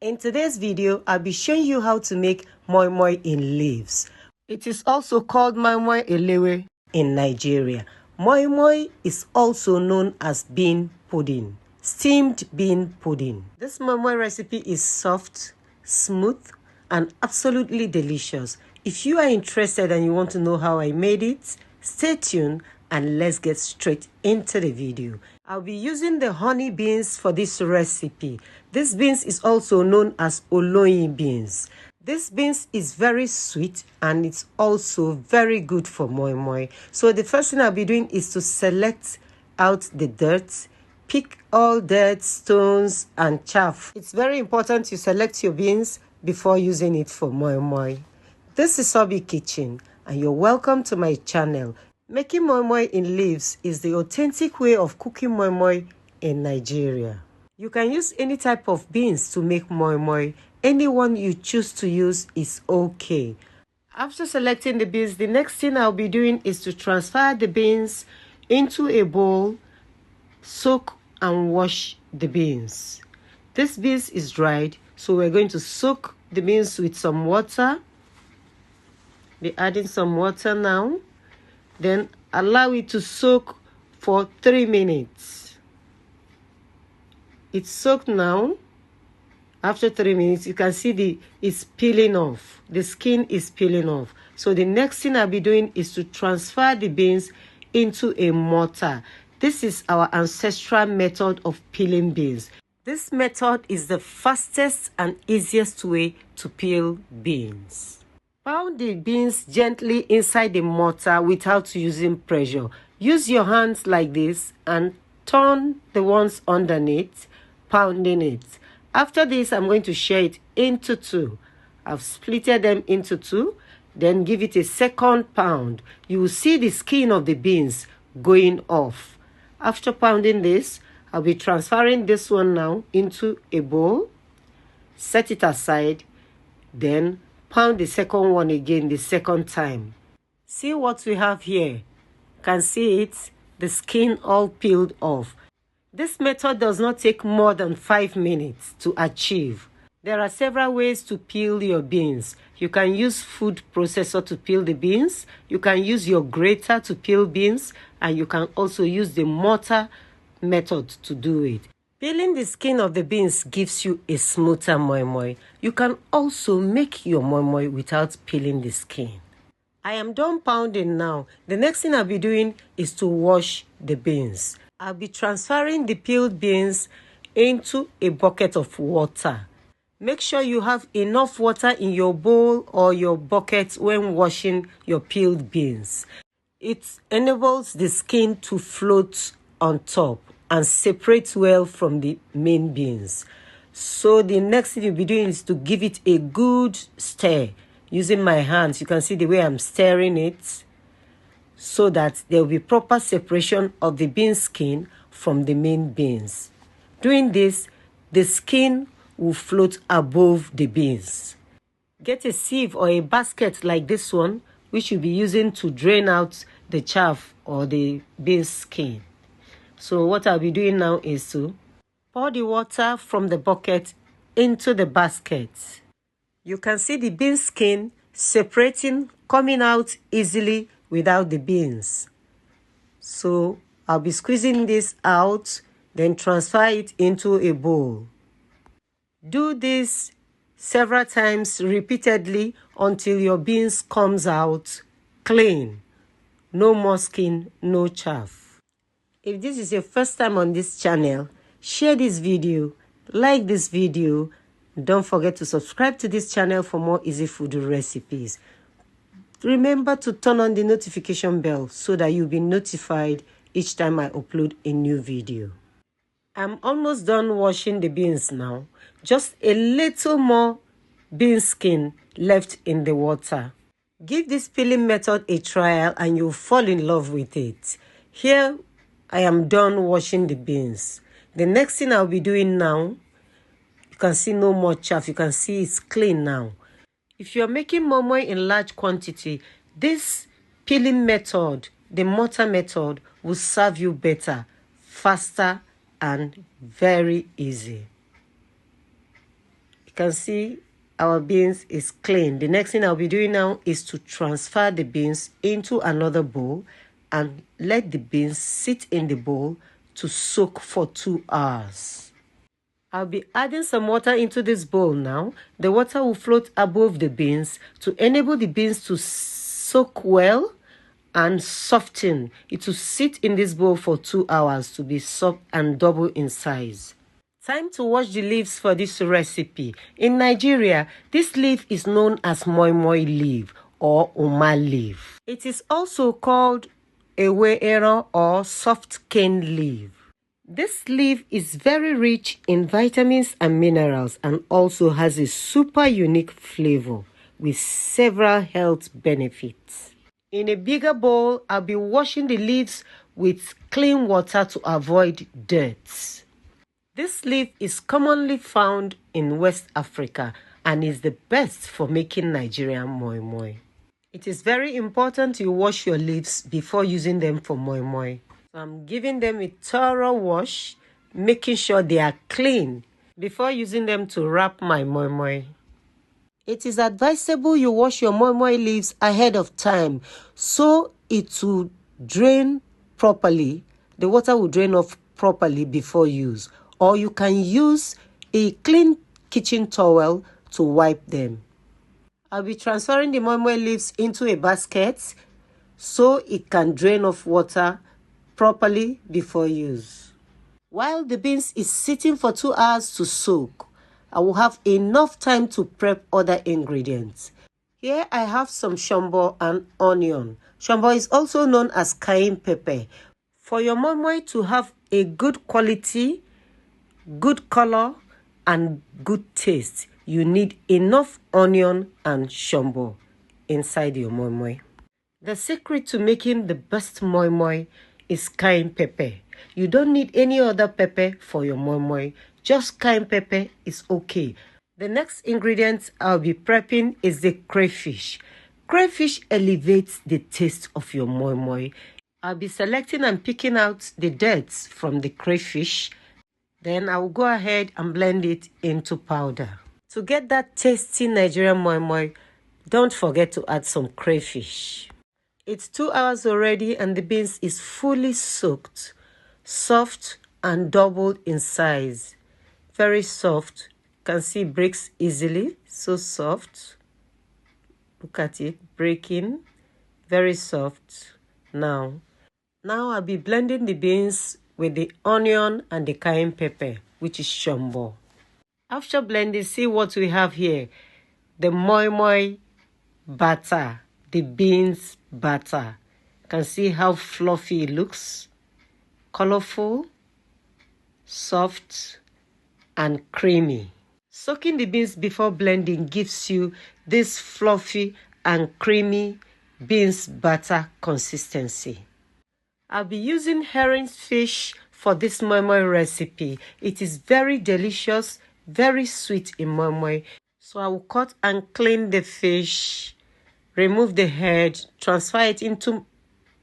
In today's video, I'll be showing you how to make moi-moi in leaves. It is also called Moi-Moi Elewe in Nigeria. Moi-moi is also known as bean pudding, steamed bean pudding. This moi-moi recipe is soft, smooth, and absolutely delicious. If you are interested and you want to know how I made it, stay tuned and let's get straight into the video. I'll be using the honey beans for this recipe. This beans is also known as oloyin beans. This beans is very sweet and it's also very good for moi-moi. So the first thing I'll be doing is to select out the dirt, pick all dirt, stones, and chaff. It's very important you select your beans before using it for moi-moi. This is Obi Kitchen and you're welcome to my channel. Making moi-moi in leaves is the authentic way of cooking moi-moi in Nigeria. You can use any type of beans to make moi-moi. Any one you choose to use is okay. After selecting the beans, the next thing I'll be doing is to transfer the beans into a bowl, soak and wash the beans. This beans is dried, so we're going to soak the beans with some water. Be adding some water now. Then allow it to soak for 3 minutes. It's soaked now. After 3 minutes, you can see it's peeling off. The skin is peeling off. So the next thing I'll be doing is to transfer the beans into a mortar. This is our ancestral method of peeling beans. This method is the fastest and easiest way to peel beans. Pound the beans gently inside the mortar without using pressure. Use your hands like this and turn the ones underneath, pounding it. After this, I'm going to share it into two. I've splitted them into two, then give it a second pound. You will see the skin of the beans going off. After pounding this, I'll be transferring this one now into a bowl. Set it aside, then pound the second one again the second time. See what we have here. Can see it, the skin all peeled off. This method does not take more than 5 minutes to achieve. There are several ways to peel your beans. You can use food processor to peel the beans. You can use your grater to peel beans. And you can also use the mortar method to do it. Peeling the skin of the beans gives you a smoother moi-moi. You can also make your moi-moi without peeling the skin. I am done pounding now. The next thing I'll be doing is to wash the beans. I'll be transferring the peeled beans into a bucket of water. Make sure you have enough water in your bowl or your bucket when washing your peeled beans. It enables the skin to float on top and separate well from the main beans. So the next thing you'll be doing is to give it a good stir. Using my hands, you can see the way I'm stirring it so that there will be proper separation of the bean skin from the main beans. Doing this, the skin will float above the beans. Get a sieve or a basket like this one, which you'll be using to drain out the chaff or the bean skin. So what I'll be doing now is to pour the water from the bucket into the basket. You can see the bean skin separating, coming out easily without the beans. So I'll be squeezing this out, then transfer it into a bowl. Do this several times repeatedly until your beans comes out clean. No more skin, no chaff. If this is your first time on this channel, share this video, like this video. Don't forget to subscribe to this channel for more easy food recipes. Remember to turn on the notification bell so that you'll be notified each time I upload a new video. I'm almost done washing the beans now. Just a little more bean skin left in the water. Give this peeling method a trial and you'll fall in love with it. Here I am done washing the beans. The next thing I'll be doing now, you can see no more chaff. You can see it's clean now. If you're making moi-moi in large quantity, this peeling method, the mortar method, will serve you better, faster, and very easy. can see our beans is clean. The next thing I'll be doing now is to transfer the beans into another bowl and let the beans sit in the bowl to soak for 2 hours. I'll be adding some water into this bowl now. The water will float above the beans to enable the beans to soak well and soften. It will sit in this bowl for 2 hours to be soft and double in size. Time to wash the leaves for this recipe. In Nigeria, this leaf is known as Moi-Moi leaf or Uma leaf. It is also called Elewe or soft cane leaf. This leaf is very rich in vitamins and minerals and also has a super unique flavor with several health benefits. In a bigger bowl, I'll be washing the leaves with clean water to avoid dirt. This leaf is commonly found in West Africa and is the best for making Nigerian moi-moi. It is very important you wash your leaves before using them for moi-moi. So I'm giving them a thorough wash, making sure they are clean before using them to wrap my moi-moi. It is advisable you wash your moi-moi leaves ahead of time so it will drain properly. The water will drain off properly before use. Or you can use a clean kitchen towel to wipe them. I'll be transferring the moi-moi leaves into a basket so it can drain off water properly before use. While the beans is sitting for 2 hours to soak, I will have enough time to prep other ingredients. Here I have some shombo and onion. Shombo is also known as cayenne pepper. For your moi-moi to have a good quality, good color, and good taste, you need enough onion and shombo inside your moi-moi. The secret to making the best moi-moi is cayenne pepper. You don't need any other pepper for your moi-moi. Just cayenne pepper is okay. The next ingredient I'll be prepping is the crayfish. Crayfish elevates the taste of your moi-moi. I'll be selecting and picking out the dirt from the crayfish. Then I will go ahead and blend it into powder. To get that tasty Nigerian moi-moi, don't forget to add some crayfish. It's 2 hours already and the beans is fully soaked, soft and doubled in size. Very soft. You can see it breaks easily. So soft. Look at it breaking. Very soft. Now I'll be blending the beans with the onion and the cayenne pepper, which is shombo. After blending, see what we have here. The moi-moi batter, the beans batter. You can see how fluffy it looks. Colorful, soft, and creamy. Soaking the beans before blending gives you this fluffy and creamy beans batter consistency. I'll be using herring fish for this moi-moi recipe. It is very delicious, very sweet in moi-moi. So I will cut and clean the fish, remove the head, transfer it into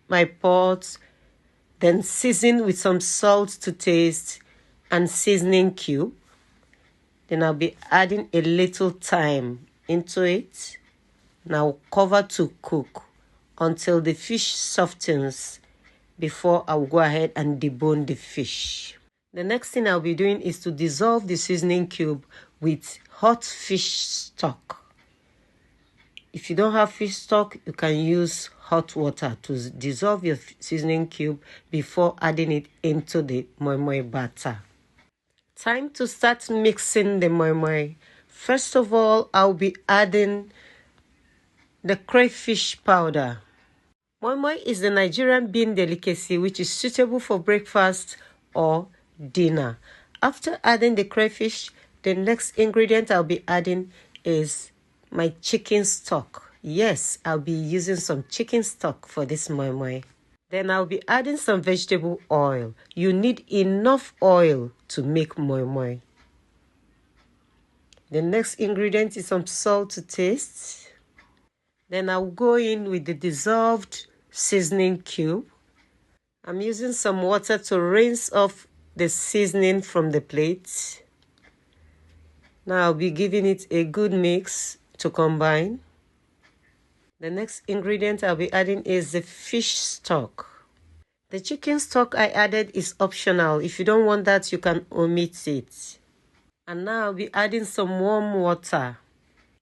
my pot, then season with some salt to taste and seasoning cube. Then I'll be adding a little thyme into it. Now cover to cook until the fish softens before I'll go ahead and debone the fish. The next thing I'll be doing is to dissolve the seasoning cube with hot fish stock. If you don't have fish stock, you can use hot water to dissolve your seasoning cube before adding it into the moi-moi batter. Time to start mixing the moi-moi. First of all, I'll be adding the crayfish powder. Moi-moi is the Nigerian bean delicacy which is suitable for breakfast or dinner. After adding the crayfish, the next ingredient I'll be adding is my chicken stock. Yes, I'll be using some chicken stock for this moi-moi. Then I'll be adding some vegetable oil. You need enough oil to make moi-moi. The next ingredient is some salt to taste. Then I'll go in with the dissolved seasoning cube. I'm using some water to rinse off the seasoning from the plate. Now I'll be giving it a good mix to combine. The next ingredient I'll be adding is the fish stock. The chicken stock I added is optional. If you don't want that, you can omit it. And now I'll be adding some warm water.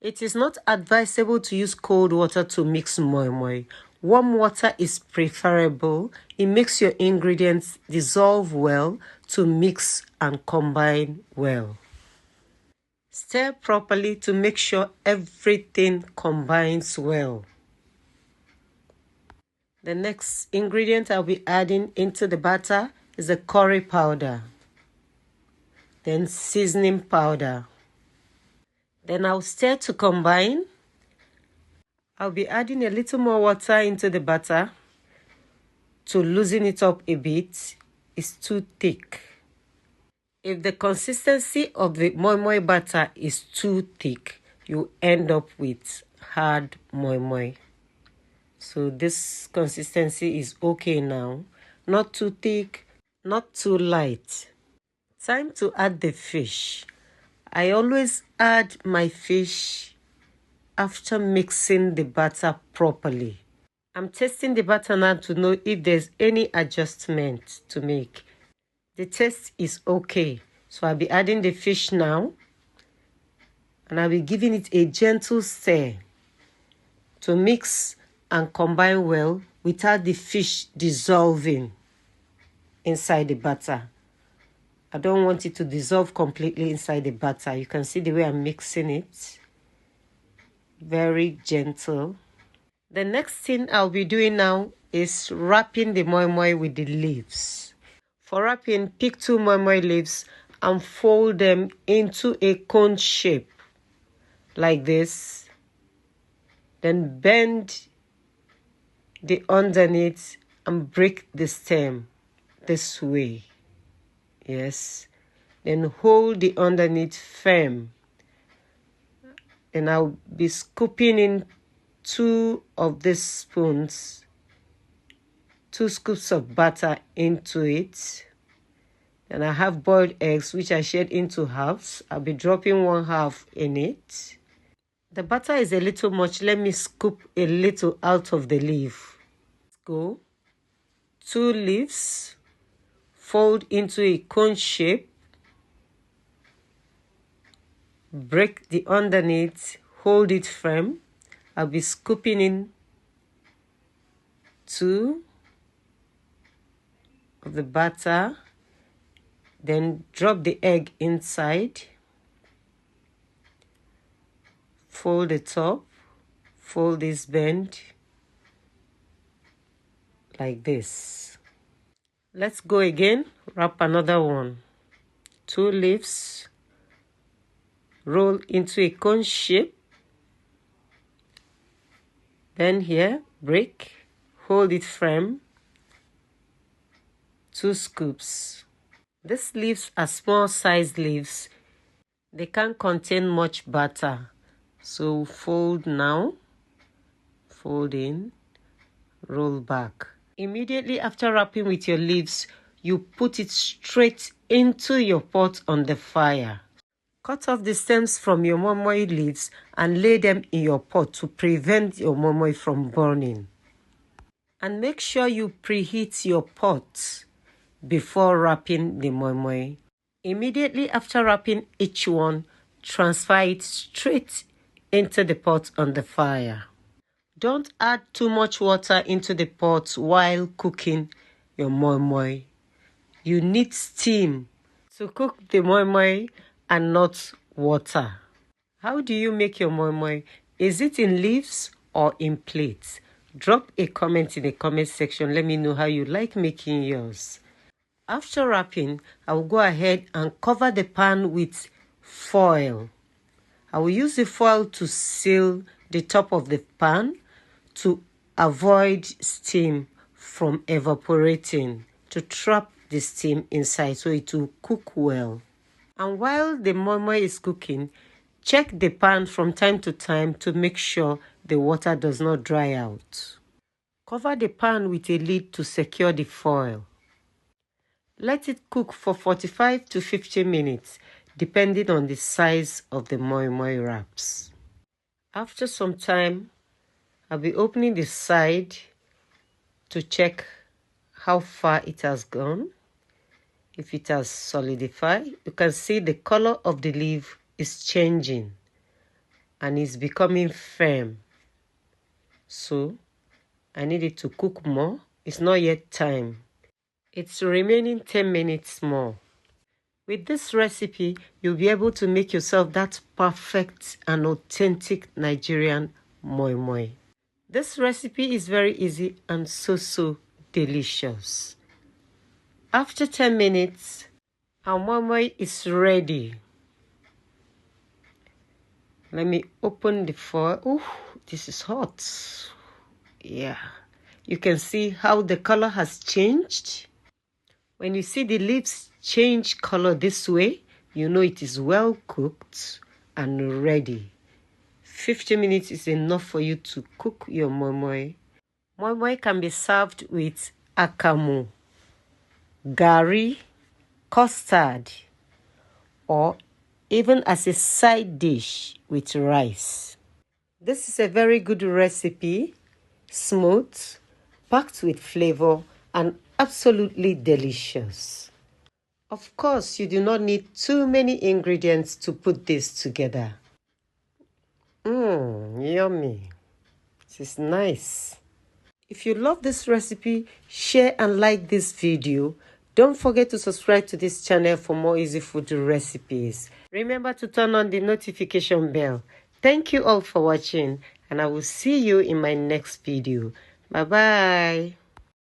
It is not advisable to use cold water to mix moi-moi. Warm water is preferable. It makes your ingredients dissolve well to mix and combine well. Stir properly to make sure everything combines well. The next ingredient I'll be adding into the batter is the curry powder. Then seasoning powder. Then I'll stir to combine. I'll be adding a little more water into the batter to loosen it up a bit. It's too thick. If the consistency of the moi-moi batter is too thick, you end up with hard moi-moi. So this consistency is okay now. Not too thick, not too light. Time to add the fish. I always add my fish after mixing the batter properly. I'm testing the batter now to know if there's any adjustment to make. The taste is okay. So I'll be adding the fish now. And I'll be giving it a gentle stir to mix and combine well without the fish dissolving inside the batter. I don't want it to dissolve completely inside the batter. You can see the way I'm mixing it. Very gentle. The next thing I'll be doing now is wrapping the moi-moi with the leaves. For wrapping, pick 2 moi-moi leaves and fold them into a cone shape like this. Then bend the underneath and break the stem this way. Yes. Then hold the underneath firm. And I'll be scooping in 2 of these spoons, 2 scoops of butter into it. And I have boiled eggs, which I shared into halves. I'll be dropping 1 half in it. The butter is a little much. Let me scoop a little out of the leaf. Let's go. 2 leaves. Fold into a cone shape. Break the underneath. Hold it firm. I'll be scooping in 2 of the batter. Then drop the egg inside. Fold the top. Fold this bend. Like this. Let's go again. Wrap another one. 2 leaves. Roll into a cone shape. Then here, break. Hold it firm. 2 scoops. These leaves are small sized leaves. They can't contain much batter. So fold now. Fold in. Roll back. Immediately after wrapping with your leaves, you put it straight into your pot on the fire. Cut off the stems from your moi-moi leaves and lay them in your pot to prevent your moi-moi from burning. And make sure you preheat your pot before wrapping the moi-moi. Immediately after wrapping each one, transfer it straight into the pot on the fire. Don't add too much water into the pot while cooking your moi-moi. You need steam to cook the moi-moi and not water. How do you make your moi-moi? Is it in leaves or in plates? Drop a comment in the comment section. Let me know how you like making yours. After wrapping, I will go ahead and cover the pan with foil. I will use the foil to seal the top of the pan to avoid steam from evaporating, to trap the steam inside so it will cook well. And while the moi-moi is cooking, check the pan from time to time to make sure the water does not dry out. Cover the pan with a lid to secure the foil. Let it cook for 45 to 50 minutes. depending on the size of the moi-moi wraps. After some time, I'll be opening the side to check how far it has gone. If it has solidified, you can see the color of the leaf is changing and it's becoming firm. So I need it to cook more. It's not yet time. It's remaining 10 minutes more. With this recipe, you'll be able to make yourself that perfect and authentic Nigerian moi-moi. This recipe is very easy and so delicious. After 10 minutes, our moi-moi is ready. Let me open the foil. Oh, this is hot. Yeah. You can see how the color has changed. When you see the leaves change color this way, you know it is well cooked and ready. 50 minutes is enough for you to cook your moi-moi. Moi-moi can be served with akamu, gari, custard, or even as a side dish with rice. This is a very good recipe, smooth, packed with flavor, and absolutely delicious. Of course, you do not need too many ingredients to put this together. Yummy. This is nice. If you love this recipe, share and like this video. Don't forget to subscribe to this channel for more easy food recipes. Remember to turn on the notification bell. Thank you all for watching, and I will see you in my next video. Bye-bye.